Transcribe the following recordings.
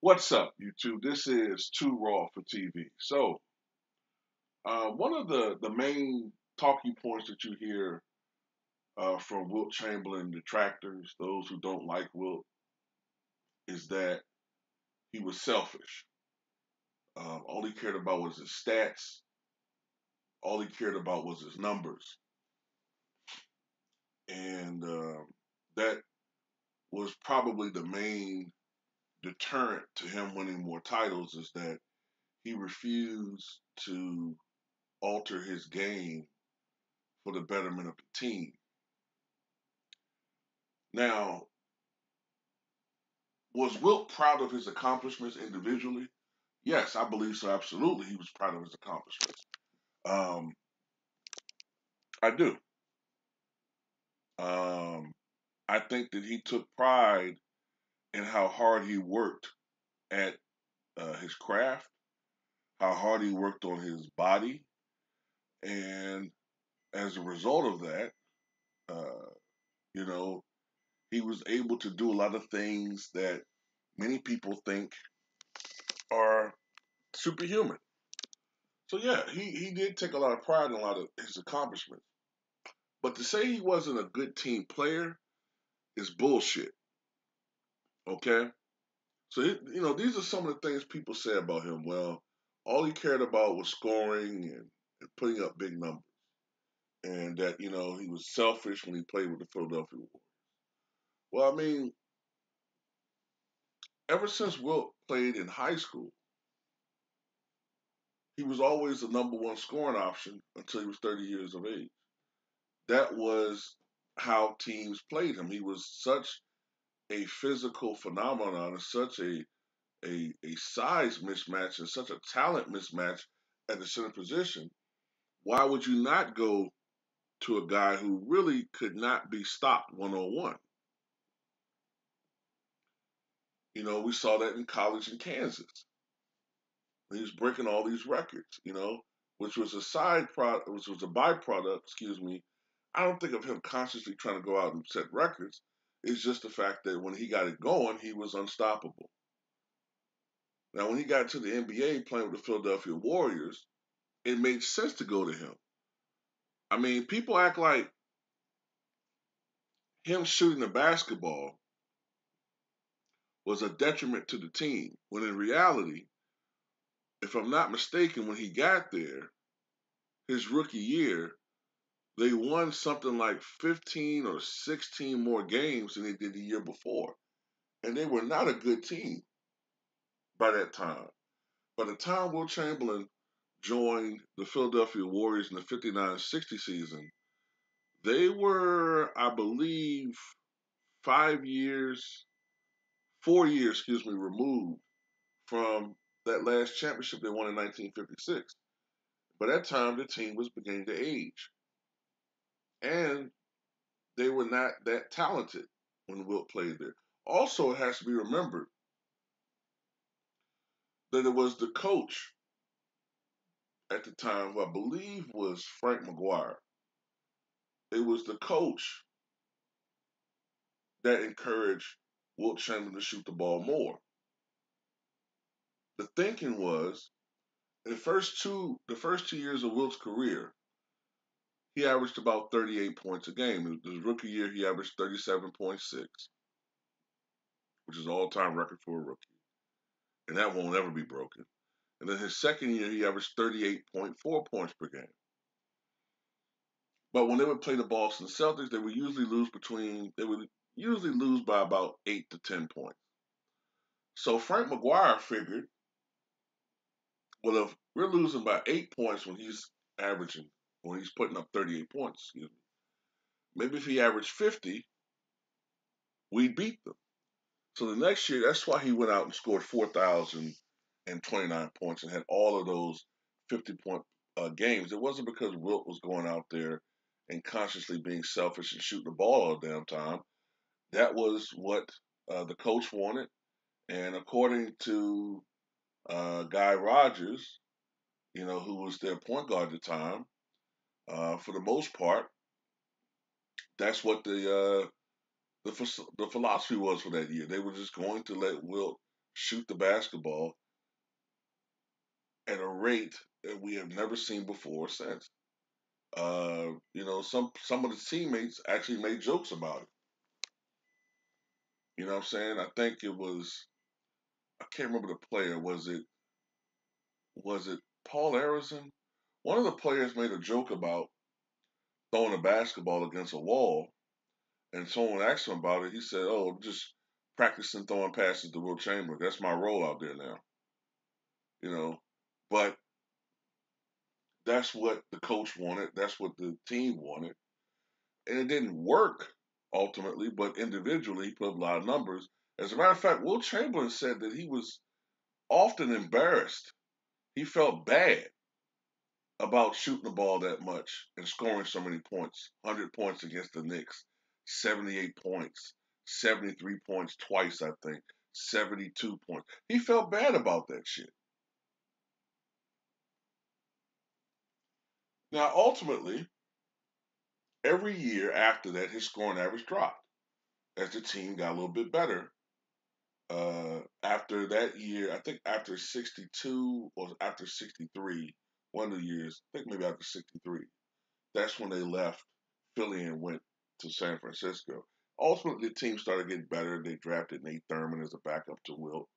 What's up, YouTube? This is Too Raw for TV. One of the main talking points that you hear from Wilt Chamberlain detractors, those who don't like Wilt, is that he was selfish. All he cared about was his stats. All he cared about was his numbers, and that was probably the main deterrent to him winning more titles. Is that he refused to alter his game for the betterment of the team. Now, was Wilt proud of his accomplishments individually? Yes, I believe so. Absolutely, he was proud of his accomplishments. Um, I do. Um, I think that he took pride in how hard he worked at his craft, how hard he worked on his body, and as a result of that, uh, you know, he was able to do a lot of things that many people think are superhuman. So yeah, he did take a lot of pride in a lot of his accomplishments. But to say he wasn't a good team player is bullshit. Okay, so these are some of the things people say about him. Well, all he cared about was scoring and putting up big numbers, and that he was selfish when he played with the Philadelphia Warriors. Well, I mean, ever since Wilt played in high school, he was always the number one scoring option until he was 30 years of age. That was how teams played him. He was such a physical phenomenon and such a size mismatch and such a talent mismatch at the center position. Why would you not go to a guy who really could not be stopped 1-on-1? We saw that in college in Kansas. He was breaking all these records, which was a side product, which was a byproduct, excuse me. I don't think of him consciously trying to go out and set records. It's just the fact that when he got it going, he was unstoppable. Now, when he got to the NBA playing with the Philadelphia Warriors, it made sense to go to him. I mean, people act like him shooting the basketball was a detriment to the team, when in reality, if I'm not mistaken, when he got there, his rookie year, they won something like 15 or 16 more games than they did the year before. And they were not a good team by that time. By the time Will Chamberlain joined the Philadelphia Warriors in the 59-60 season, they were, I believe, 5 years, 4 years, excuse me, removed from that last championship they won in 1956. By that time, the team was beginning to age. And they were not that talented when Wilt played there. Also, it has to be remembered that it was the coach at the time, who I believe was Frank McGuire. It was the coach that encouraged Wilt Chamberlain to shoot the ball more. The thinking was, in the first two years of Wilt's career, he averaged about 38 points a game. His rookie year, he averaged 37.6, which is an all-time record for a rookie, and that won't ever be broken. And then his second year, he averaged 38.4 points per game. But when they would play the Boston Celtics, they would usually lose by about 8 to 10 points. So Frank McGuire figured, well, if we're losing by 8 points when he's putting up 38 points, excuse me, maybe if he averaged 50, we'd beat them. So the next year, that's why he went out and scored 4,029 points and had all of those 50-point games. It wasn't because Wilt was going out there and consciously being selfish and shooting the ball all the damn time. That was what the coach wanted. And according to Guy Rogers, who was their point guard at the time, for the most part, that's what the philosophy was for that year. They were just going to let Wilt shoot the basketball at a rate that we have never seen before or since. Some of the teammates actually made jokes about it. You know what I'm saying? I think it was I can't remember the player. Was it Paul Arizin? One of the players made a joke about throwing a basketball against a wall, and someone asked him about it. He said, "Oh, I'm just practicing throwing passes to Will Chamberlain. That's my role out there now." You know, but that's what the coach wanted. That's what the team wanted, and it didn't work ultimately. But individually, he put up a lot of numbers. As a matter of fact, Will Chamberlain said that he was often embarrassed. He felt bad about shooting the ball that much and scoring so many points. 100 points against the Knicks, 78 points, 73 points twice, I think, 72 points. He felt bad about that shit. Now, ultimately, every year after that, his scoring average dropped as the team got a little bit better. After that year, I think after 62 or after 63, one of the years, I think maybe after 63, that's when they left Philly and went to San Francisco. Ultimately, the team started getting better. They drafted Nate Thurman as a backup to Wilt.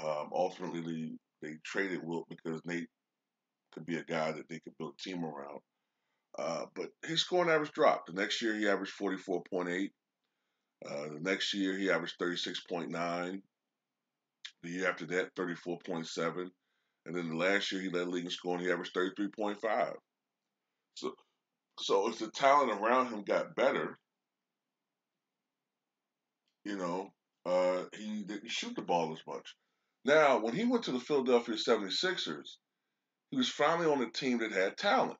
Ultimately, they traded Wilt because Nate could be a guy that they could build a team around. But his scoring average dropped. The next year, he averaged 44.8. The next year, he averaged 36.9. The year after that, 34.7. And then the last year, he led the league in scoring. He averaged 33.5. So, so as the talent around him got better, you know, he didn't shoot the ball as much. Now, when he went to the Philadelphia 76ers, he was finally on a team that had talent,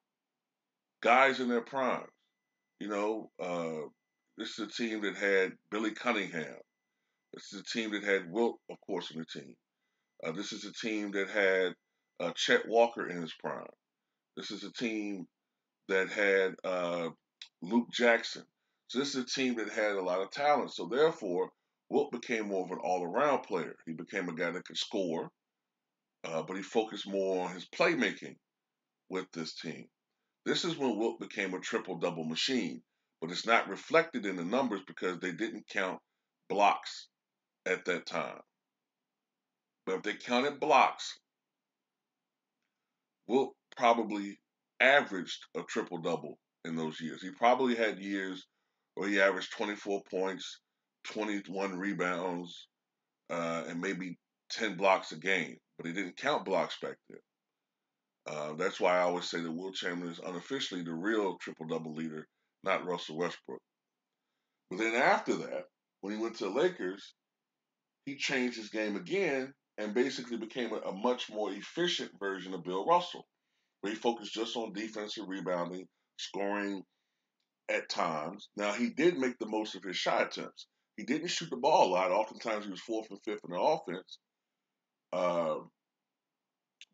guys in their prime. You know, this is a team that had Billy Cunningham. This is a team that had Wilt, of course, on the team. This is a team that had Chet Walker in his prime. This is a team that had Luke Jackson. So this is a team that had a lot of talent. So therefore, Wilt became more of an all-around player. He became a guy that could score, but he focused more on his playmaking with this team. This is when Wilt became a triple-double machine, but it's not reflected in the numbers because they didn't count blocks at that time. But if they counted blocks, Wilt probably averaged a triple-double in those years. He probably had years where he averaged 24 points, 21 rebounds, and maybe 10 blocks a game. But he didn't count blocks back then. That's why I always say that Will Chamberlain is unofficially the real triple double leader, not Russell Westbrook. But then after that, when he went to the Lakers, he changed his game again and basically became a much more efficient version of Bill Russell, where he focused just on defensive rebounding, scoring at times. Now, he did make the most of his shot attempts. He didn't shoot the ball a lot. Oftentimes, he was fourth and fifth in the offense. Uh,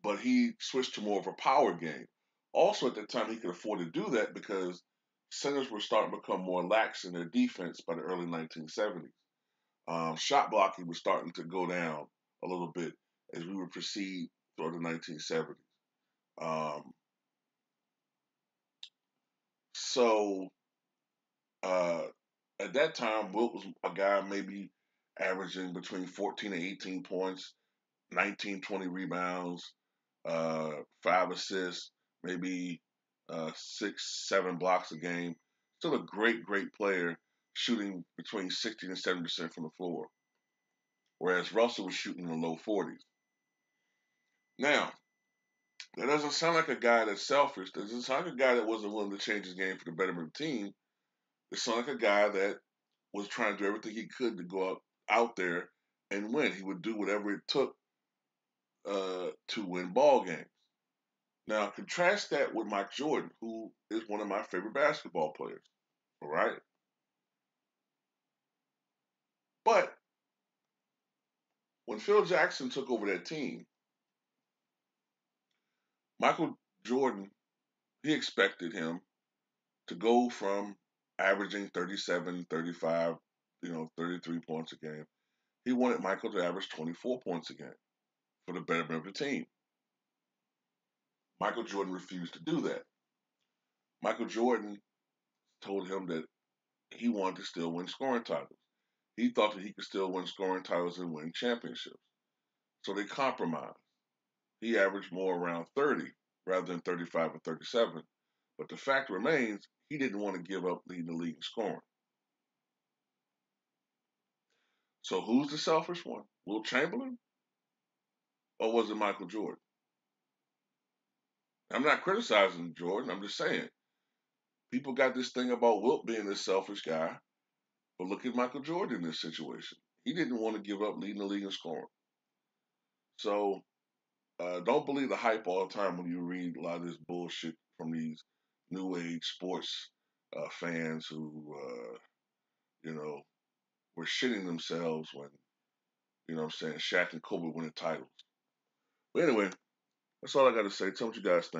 but he switched to more of a power game. Also, at that time, he could afford to do that because centers were starting to become more lax in their defense by the early 1970s. Shot blocking was starting to go down a little bit as we would proceed through the 1970s. Um, so uh, at that time, Wilt was a guy maybe averaging between 14 and 18 points, 19, 20 rebounds, 5 assists, maybe 6, 7 blocks a game. Still a great, great player, shooting between 60 and 70% from the floor, whereas Russell was shooting in the low 40s. Now, that doesn't sound like a guy that's selfish. That doesn't sound like a guy that wasn't willing to change his game for the betterment of the team. It sounds like a guy that was trying to do everything he could to go out there and win. He would do whatever it took to win ball games. Now, contrast that with Mike Jordan, who is one of my favorite basketball players. All right. But when Phil Jackson took over that team, Michael Jordan, he expected him to go from averaging 37, 35, 33 points a game, He wanted Michael to average 24 points again for the betterment of the team. Michael Jordan refused to do that. Michael Jordan told him that he wanted to still win scoring titles. He thought that he could still win scoring titles and win championships. So they compromised. He averaged more around 30 rather than 35 or 37. But the fact remains, he didn't want to give up leading the league in scoring. So who's the selfish one? Will Chamberlain? Or was it Michael Jordan? I'm not criticizing Jordan. I'm just saying people got this thing about Wilt being this selfish guy. But look at Michael Jordan in this situation. He didn't want to give up leading the league in scoring. So don't believe the hype all the time when you read a lot of this bullshit from these new age sports fans who, you know, were shitting themselves when, I'm saying, Shaq and Kobe winning titles. But anyway, that's all I got to say. Tell me what you guys think.